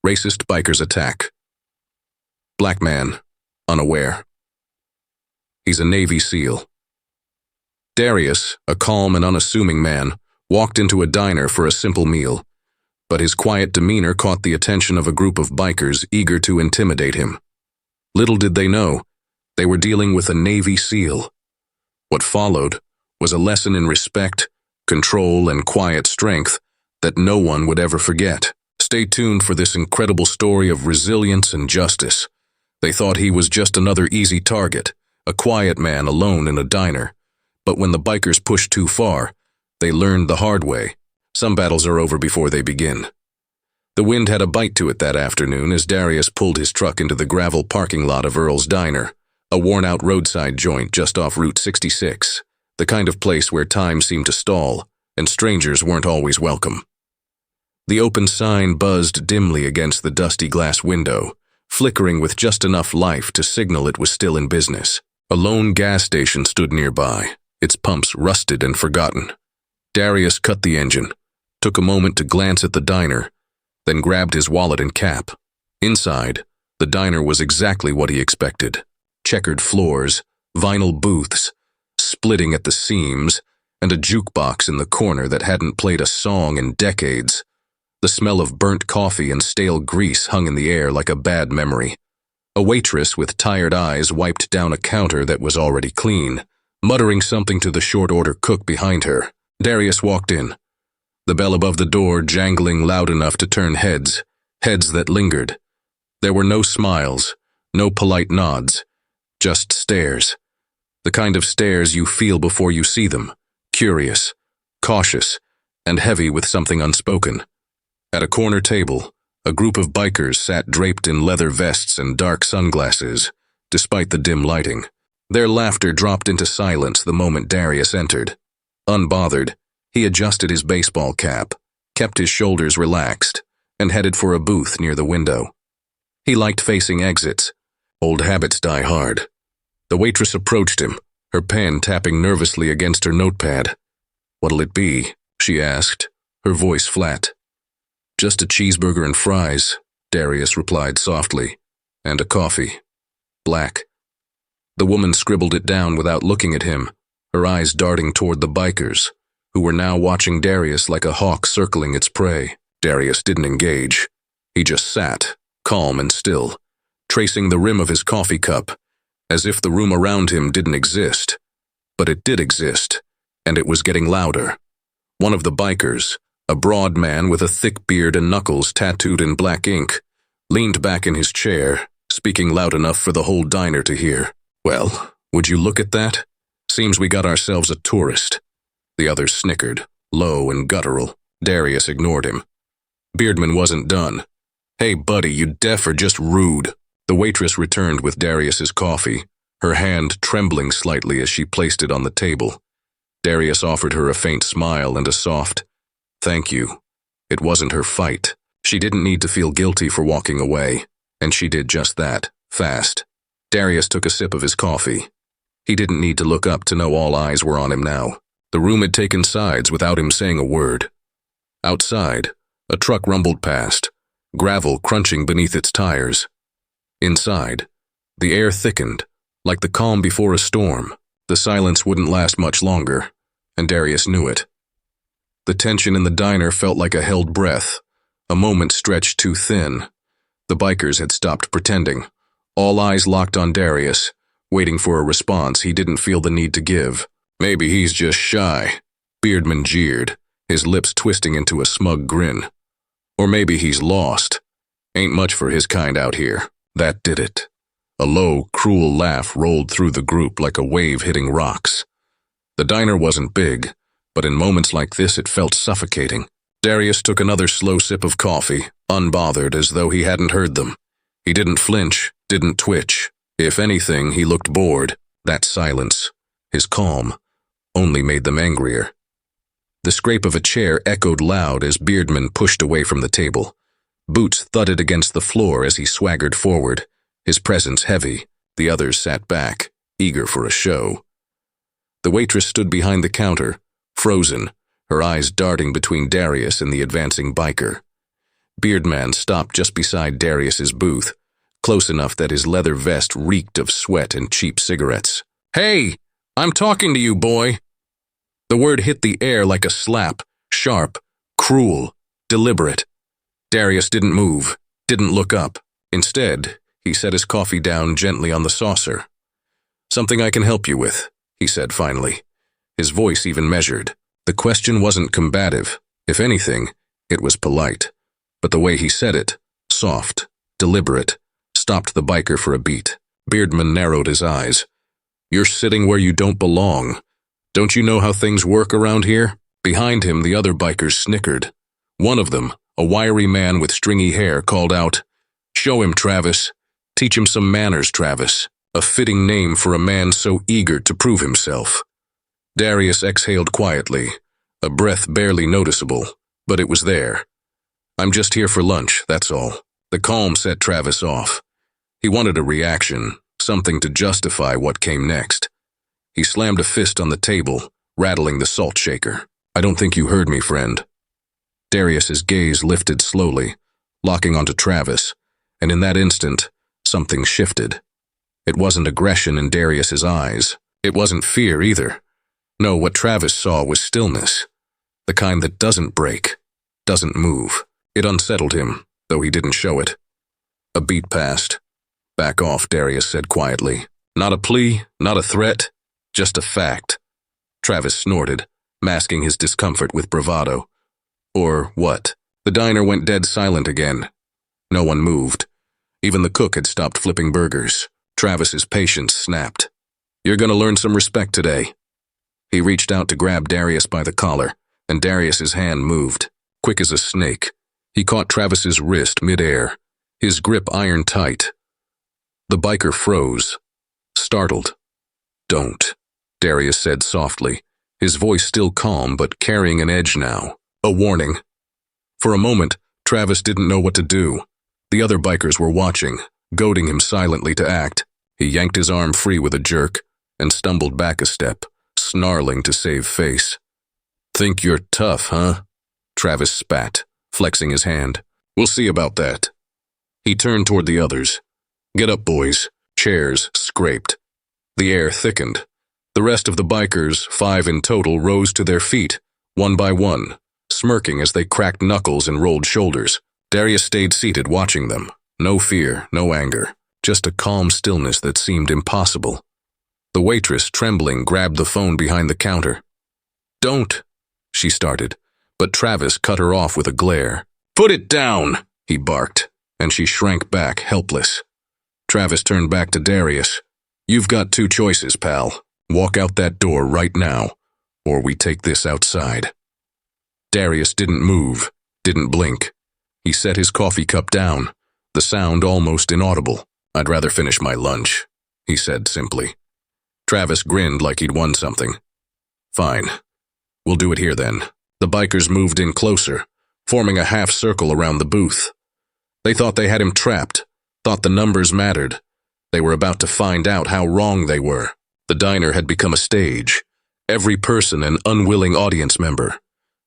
Racist bikers attack. Black man, unaware. He's a Navy SEAL. Darius, a calm and unassuming man, walked into a diner for a simple meal, but his quiet demeanor caught the attention of a group of bikers eager to intimidate him. Little did they know, they were dealing with a Navy SEAL. What followed was a lesson in respect, control, and quiet strength that no one would ever forget. Stay tuned for this incredible story of resilience and justice. They thought he was just another easy target, a quiet man alone in a diner. But when the bikers pushed too far, they learned the hard way. Some battles are over before they begin. The wind had a bite to it that afternoon as Darius pulled his truck into the gravel parking lot of Earl's Diner, a worn-out roadside joint just off Route 66, the kind of place where time seemed to stall and strangers weren't always welcome. The open sign buzzed dimly against the dusty glass window, flickering with just enough life to signal it was still in business. A lone gas station stood nearby, its pumps rusted and forgotten. Darius cut the engine, took a moment to glance at the diner, then grabbed his wallet and cap. Inside, the diner was exactly what he expected. Checkered floors, vinyl booths, splitting at the seams, and a jukebox in the corner that hadn't played a song in decades. The smell of burnt coffee and stale grease hung in the air like a bad memory. A waitress with tired eyes wiped down a counter that was already clean, muttering something to the short-order cook behind her. Darius walked in, the bell above the door jangling loud enough to turn heads that lingered. There were no smiles, no polite nods, just stares. The kind of stares you feel before you see them, curious, cautious, and heavy with something unspoken. At a corner table, a group of bikers sat draped in leather vests and dark sunglasses, despite the dim lighting. Their laughter dropped into silence the moment Darius entered. Unbothered, he adjusted his baseball cap, kept his shoulders relaxed, and headed for a booth near the window. He liked facing exits. Old habits die hard. The waitress approached him, her pen tapping nervously against her notepad. "What'll it be?" she asked, her voice flat. "Just a cheeseburger and fries," Darius replied softly, "and a coffee. Black." The woman scribbled it down without looking at him, her eyes darting toward the bikers, who were now watching Darius like a hawk circling its prey. Darius didn't engage. He just sat, calm and still, tracing the rim of his coffee cup, as if the room around him didn't exist. But it did exist, and it was getting louder. One of the bikers, a broad man with a thick beard and knuckles tattooed in black ink, leaned back in his chair, speaking loud enough for the whole diner to hear. "Well, would you look at that? Seems we got ourselves a tourist." The others snickered, low and guttural. Darius ignored him. Beardman wasn't done. "Hey buddy, you deaf or just rude?" The waitress returned with Darius's coffee, her hand trembling slightly as she placed it on the table. Darius offered her a faint smile and a soft, "Thank you." It wasn't her fight. She didn't need to feel guilty for walking away, and she did just that, fast. Darius took a sip of his coffee. He didn't need to look up to know all eyes were on him now. The room had taken sides without him saying a word. Outside, a truck rumbled past, gravel crunching beneath its tires. Inside, the air thickened, like the calm before a storm. The silence wouldn't last much longer, and Darius knew it. The tension in the diner felt like a held breath, a moment stretched too thin. The bikers had stopped pretending, all eyes locked on Darius, waiting for a response he didn't feel the need to give. "Maybe he's just shy," Beardman jeered, his lips twisting into a smug grin. "Or maybe he's lost. Ain't much for his kind out here." That did it. A low, cruel laugh rolled through the group like a wave hitting rocks. The diner wasn't big, but in moments like this it felt suffocating. Darius took another slow sip of coffee, unbothered as though he hadn't heard them. He didn't flinch, didn't twitch. If anything, he looked bored. That silence, his calm, only made them angrier. The scrape of a chair echoed loud as Beardman pushed away from the table. Boots thudded against the floor as he swaggered forward, his presence heavy. The others sat back, eager for a show. The waitress stood behind the counter, frozen, her eyes darting between Darius and the advancing biker. Beardman stopped just beside Darius's booth, close enough that his leather vest reeked of sweat and cheap cigarettes. "Hey, I'm talking to you, boy." The word hit the air like a slap, sharp, cruel, deliberate. Darius didn't move, didn't look up. Instead, he set his coffee down gently on the saucer. "Something I can help you with," he said finally, his voice even measured. The question wasn't combative. If anything, it was polite. But the way he said it, soft, deliberate, stopped the biker for a beat. Beardman narrowed his eyes. "You're sitting where you don't belong. Don't you know how things work around here?" Behind him, the other bikers snickered. One of them, a wiry man with stringy hair, called out, "Show him, Travis. Teach him some manners, Travis." A fitting name for a man so eager to prove himself. Darius exhaled quietly, a breath barely noticeable, but it was there. "I'm just here for lunch, that's all." The calm set Travis off. He wanted a reaction, something to justify what came next. He slammed a fist on the table, rattling the salt shaker. "I don't think you heard me, friend." Darius's gaze lifted slowly, locking onto Travis, and in that instant, something shifted. It wasn't aggression in Darius's eyes. It wasn't fear either. No, what Travis saw was stillness, the kind that doesn't break, doesn't move. It unsettled him, though he didn't show it. A beat passed. "Back off," Darius said quietly. Not a plea, not a threat, just a fact. Travis snorted, masking his discomfort with bravado. Or what? The diner went dead silent again. No one moved. Even the cook had stopped flipping burgers. Travis's patience snapped. "You're gonna learn some respect today." He reached out to grab Darius by the collar, and Darius's hand moved, quick as a snake. He caught Travis's wrist mid-air, his grip iron tight. The biker froze, startled. "Don't," Darius said softly, his voice still calm but carrying an edge now. A warning. For a moment, Travis didn't know what to do. The other bikers were watching, goading him silently to act. He yanked his arm free with a jerk and stumbled back a step, snarling to save face. "Think you're tough, huh?" Travis spat, flexing his hand. "We'll see about that." He turned toward the others. "Get up, boys." Chairs scraped. The air thickened. The rest of the bikers, 5 in total, rose to their feet, one by one, smirking as they cracked knuckles and rolled shoulders. Darius stayed seated watching them. No fear, no anger, just a calm stillness that seemed impossible. The waitress, trembling, grabbed the phone behind the counter. "Don't," she started, but Travis cut her off with a glare. "Put it down," he barked, and she shrank back, helpless. Travis turned back to Darius. "You've got 2 choices, pal. Walk out that door right now, or we take this outside." Darius didn't move, didn't blink. He set his coffee cup down, the sound almost inaudible. "I'd rather finish my lunch," he said simply. Travis grinned like he'd won something. "Fine. We'll do it here then." The bikers moved in closer, forming a half circle around the booth. They thought they had him trapped, thought the numbers mattered. They were about to find out how wrong they were. The diner had become a stage, every person an unwilling audience member.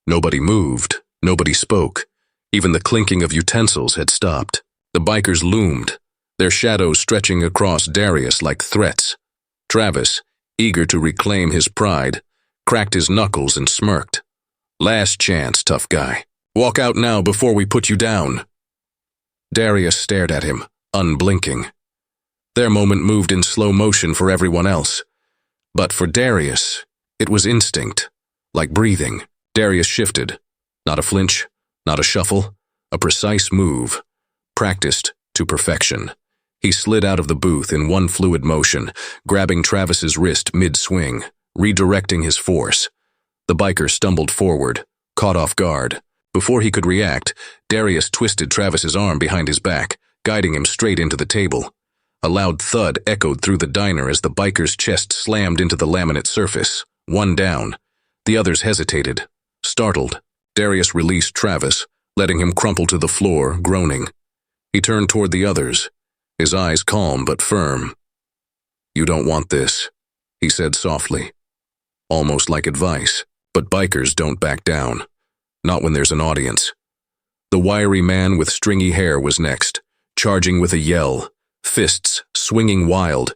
Nobody moved, nobody spoke. Even the clinking of utensils had stopped. The bikers loomed, their shadows stretching across Darius like threats. Travis, eager to reclaim his pride, cracked his knuckles and smirked. "Last chance, tough guy. Walk out now before we put you down." Darius stared at him, unblinking. Their moment moved in slow motion for everyone else. But for Darius, it was instinct, like breathing. Darius shifted. Not a flinch, not a shuffle, a precise move, practiced to perfection. He slid out of the booth in one fluid motion, grabbing Travis's wrist mid-swing, redirecting his force. The biker stumbled forward, caught off guard. Before he could react, Darius twisted Travis's arm behind his back, guiding him straight into the table. A loud thud echoed through the diner as the biker's chest slammed into the laminate surface. One down. The others hesitated, startled. Darius released Travis, letting him crumple to the floor, groaning. He turned toward the others, his eyes calm but firm. "You don't want this," he said softly, almost like advice. But bikers don't back down, not when there's an audience. The wiry man with stringy hair was next, charging with a yell, fists swinging wild.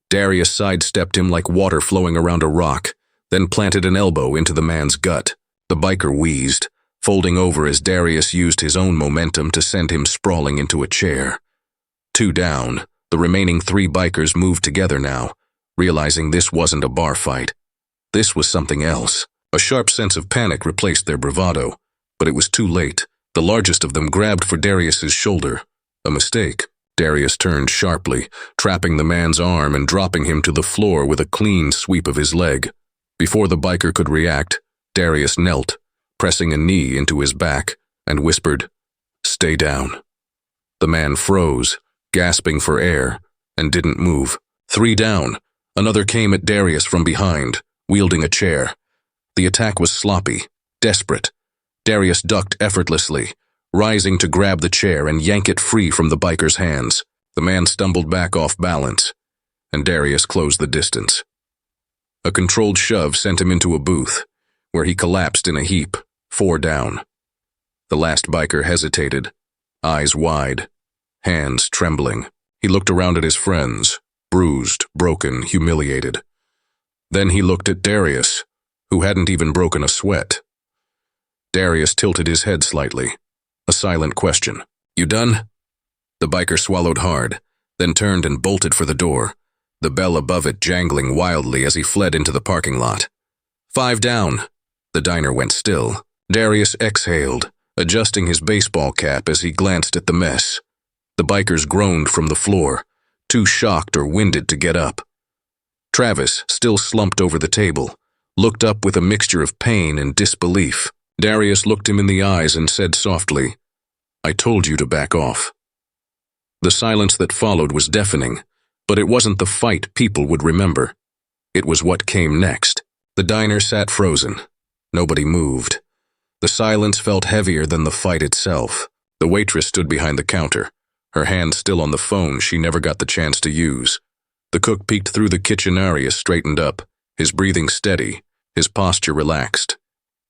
Darius sidestepped him like water flowing around a rock, then planted an elbow into the man's gut. The biker wheezed, folding over as Darius used his own momentum to send him sprawling into a chair. 2 down, the remaining 3 bikers moved together now, realizing this wasn't a bar fight. This was something else. A sharp sense of panic replaced their bravado, but it was too late. The largest of them grabbed for Darius's shoulder. A mistake. Darius turned sharply, trapping the man's arm and dropping him to the floor with a clean sweep of his leg. Before the biker could react, Darius knelt, pressing a knee into his back, and whispered, "Stay down." The man froze, gasping for air, and didn't move. 3 down. Another came at Darius from behind, wielding a chair. The attack was sloppy, desperate. Darius ducked effortlessly, rising to grab the chair and yank it free from the biker's hands. The man stumbled back off balance, and Darius closed the distance. A controlled shove sent him into a booth, where he collapsed in a heap, 4 down. The last biker hesitated, eyes wide, hands trembling. He looked around at his friends, bruised, broken, humiliated. Then he looked at Darius, who hadn't even broken a sweat. Darius tilted his head slightly. A silent question. "You done?" The biker swallowed hard, then turned and bolted for the door, the bell above it jangling wildly as he fled into the parking lot. 5 down. The diner went still. Darius exhaled, adjusting his baseball cap as he glanced at the mess. The bikers groaned from the floor, too shocked or winded to get up. Travis, still slumped over the table, looked up with a mixture of pain and disbelief. Darius looked him in the eyes and said softly, "I told you to back off." The silence that followed was deafening, but it wasn't the fight people would remember. It was what came next. The diner sat frozen. Nobody moved. The silence felt heavier than the fight itself. The waitress stood behind the counter, her hand still on the phone she never got the chance to use. The cook peeked through the kitchen. Arius straightened up, his breathing steady, his posture relaxed.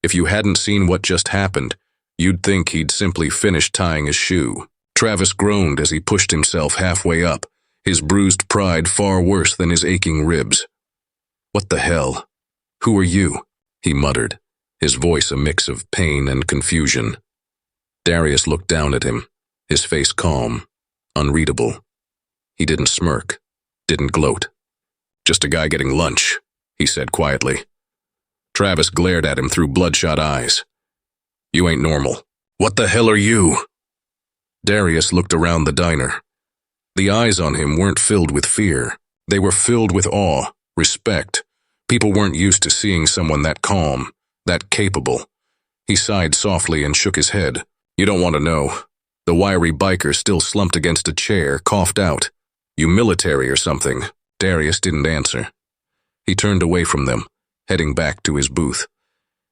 If you hadn't seen what just happened, you'd think he'd simply finished tying his shoe. Travis groaned as he pushed himself halfway up, his bruised pride far worse than his aching ribs. "What the hell? Who are you?" he muttered, his voice a mix of pain and confusion. Darius looked down at him, his face calm, unreadable. He didn't smirk, didn't gloat. "Just a guy getting lunch," he said quietly. Travis glared at him through bloodshot eyes. "You ain't normal. What the hell are you?" Darius looked around the diner. The eyes on him weren't filled with fear. They were filled with awe, respect. People weren't used to seeing someone that calm, that capable. He sighed softly and shook his head. "You don't want to know." The wiry biker, still slumped against a chair, coughed out. "You military or something?" Darius didn't answer. He turned away from them, heading back to his booth.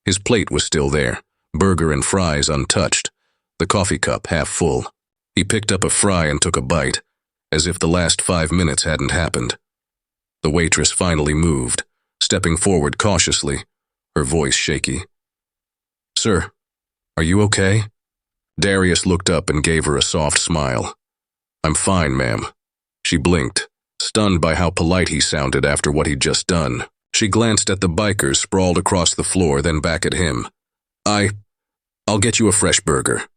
His plate was still there, burger and fries untouched, the coffee cup half full. He picked up a fry and took a bite, as if the last 5 minutes hadn't happened. The waitress finally moved, stepping forward cautiously, her voice shaky. "Sir, are you okay?" Darius looked up and gave her a soft smile. "I'm fine, ma'am." She blinked, stunned by how polite he sounded after what he'd just done. She glanced at the bikers sprawled across the floor, then back at him. I'll get you a fresh burger."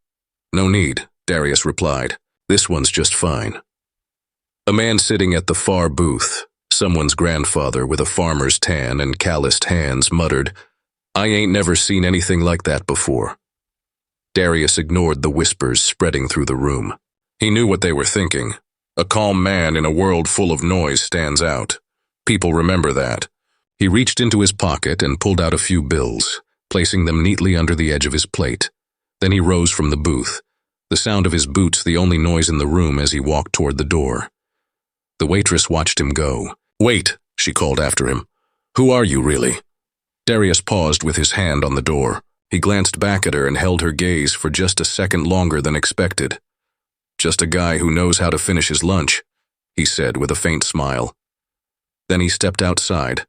"No need," Darius replied. "This one's just fine." A man sitting at the far booth, someone's grandfather with a farmer's tan and calloused hands, muttered, "I ain't never seen anything like that before." Darius ignored the whispers spreading through the room. He knew what they were thinking. A calm man in a world full of noise stands out. People remember that. He reached into his pocket and pulled out a few bills, placing them neatly under the edge of his plate. Then he rose from the booth, the sound of his boots the only noise in the room as he walked toward the door. The waitress watched him go. "Wait," she called after him. "Who are you, really?" Darius paused with his hand on the door. He glanced back at her and held her gaze for just a second longer than expected. "Just a guy who knows how to finish his lunch," he said with a faint smile. Then he stepped outside,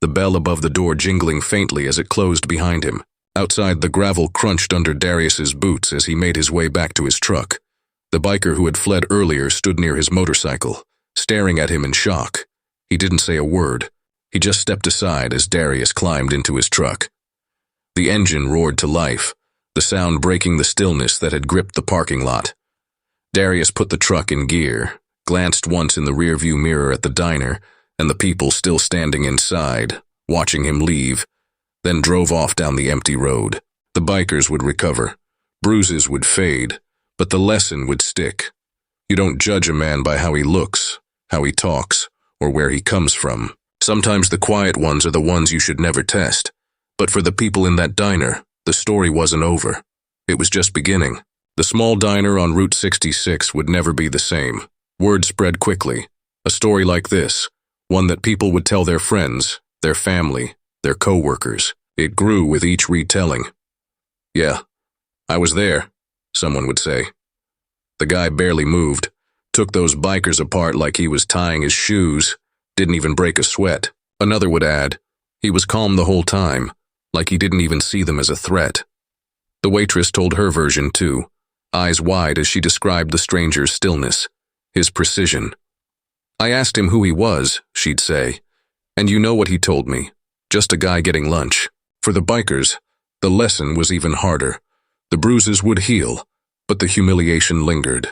the bell above the door jingling faintly as it closed behind him. Outside, the gravel crunched under Darius's boots as he made his way back to his truck. The biker who had fled earlier stood near his motorcycle, staring at him in shock. He didn't say a word. He just stepped aside as Darius climbed into his truck. The engine roared to life, the sound breaking the stillness that had gripped the parking lot. Darius put the truck in gear, glanced once in the rearview mirror at the diner and the people still standing inside, watching him leave, then drove off down the empty road. The bikers would recover. Bruises would fade, but the lesson would stick. You don't judge a man by how he looks, how he talks, or where he comes from. Sometimes the quiet ones are the ones you should never test. But for the people in that diner, the story wasn't over. It was just beginning. The small diner on Route 66 would never be the same. Word spread quickly. A story like this, one that people would tell their friends, their family, their co-workers. It grew with each retelling. "Yeah, I was there," someone would say. The guy barely moved, took those bikers apart like he was tying his shoes, didn't even break a sweat. Another would add, he was calm the whole time, like he didn't even see them as a threat. The waitress told her version too, eyes wide as she described the stranger's stillness, his precision. "I asked him who he was," she'd say, "and you know what he told me, just a guy getting lunch." For the bikers, the lesson was even harder. The bruises would heal, but the humiliation lingered.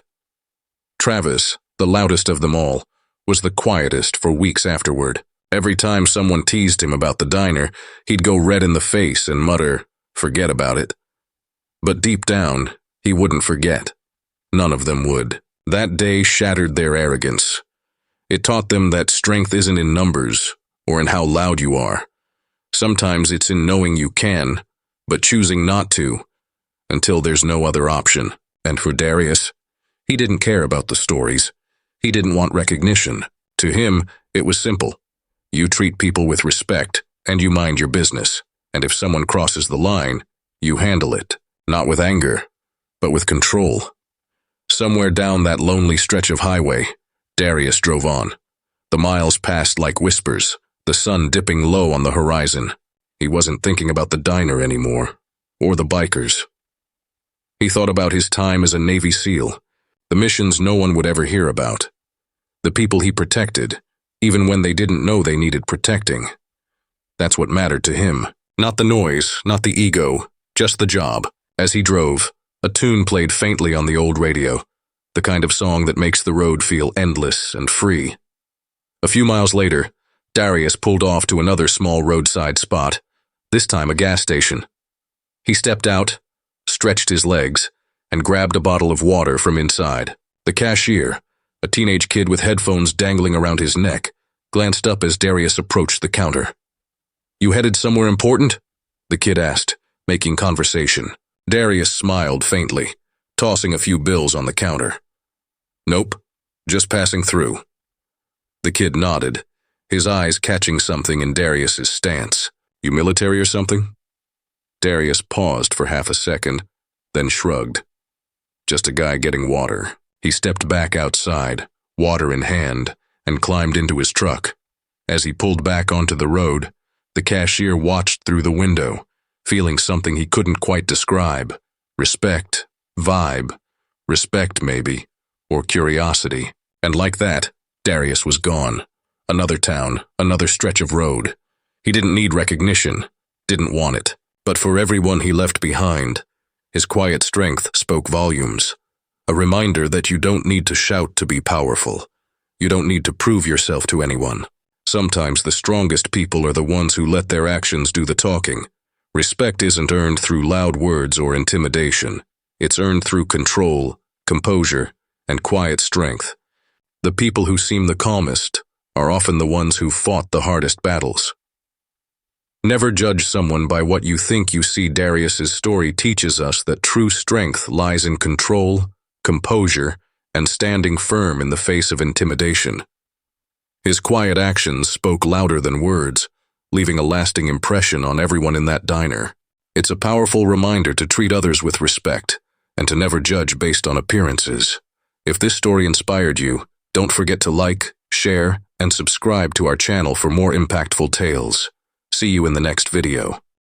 Travis, the loudest of them all, was the quietest for weeks afterward. Every time someone teased him about the diner, he'd go red in the face and mutter, "Forget about it." But deep down, he wouldn't forget. None of them would. That day shattered their arrogance. It taught them that strength isn't in numbers or in how loud you are. Sometimes it's in knowing you can, but choosing not to, until there's no other option. And for Darius, he didn't care about the stories. He didn't want recognition. To him, it was simple. You treat people with respect, and you mind your business. And if someone crosses the line, you handle it, not with anger, but with control. Somewhere down that lonely stretch of highway, Darius drove on. The miles passed like whispers, the sun dipping low on the horizon. He wasn't thinking about the diner anymore, or the bikers. He thought about his time as a Navy SEAL, the missions no one would ever hear about, the people he protected, even when they didn't know they needed protecting. That's what mattered to him. Not the noise, not the ego, just the job. As he drove, a tune played faintly on the old radio, the kind of song that makes the road feel endless and free. A few miles later, Darius pulled off to another small roadside spot, this time a gas station. He stepped out, stretched his legs, and grabbed a bottle of water from inside. The cashier, a teenage kid with headphones dangling around his neck, glanced up as Darius approached the counter. "You headed somewhere important?" the kid asked, making conversation. Darius smiled faintly, tossing a few bills on the counter. "Nope, just passing through." The kid nodded, his eyes catching something in Darius's stance. "You military or something?" Darius paused for half a second, then shrugged. "Just a guy getting water." He stepped back outside, water in hand, and climbed into his truck. As he pulled back onto the road, the cashier watched through the window, feeling something he couldn't quite describe. Respect, vibe, respect maybe, or curiosity. And like that, Darius was gone. Another town, another stretch of road. He didn't need recognition, didn't want it. But for everyone he left behind, his quiet strength spoke volumes. A reminder that you don't need to shout to be powerful. You don't need to prove yourself to anyone. Sometimes the strongest people are the ones who let their actions do the talking. Respect isn't earned through loud words or intimidation. It's earned through control, composure, and quiet strength. The people who seem the calmest are often the ones who fought the hardest battles. Never judge someone by what you think you see. Darius's story teaches us that true strength lies in control, composure, and standing firm in the face of intimidation. His quiet actions spoke louder than words, leaving a lasting impression on everyone in that diner. It's a powerful reminder to treat others with respect and to never judge based on appearances. If this story inspired you, don't forget to like, share, and subscribe to our channel for more impactful tales. See you in the next video.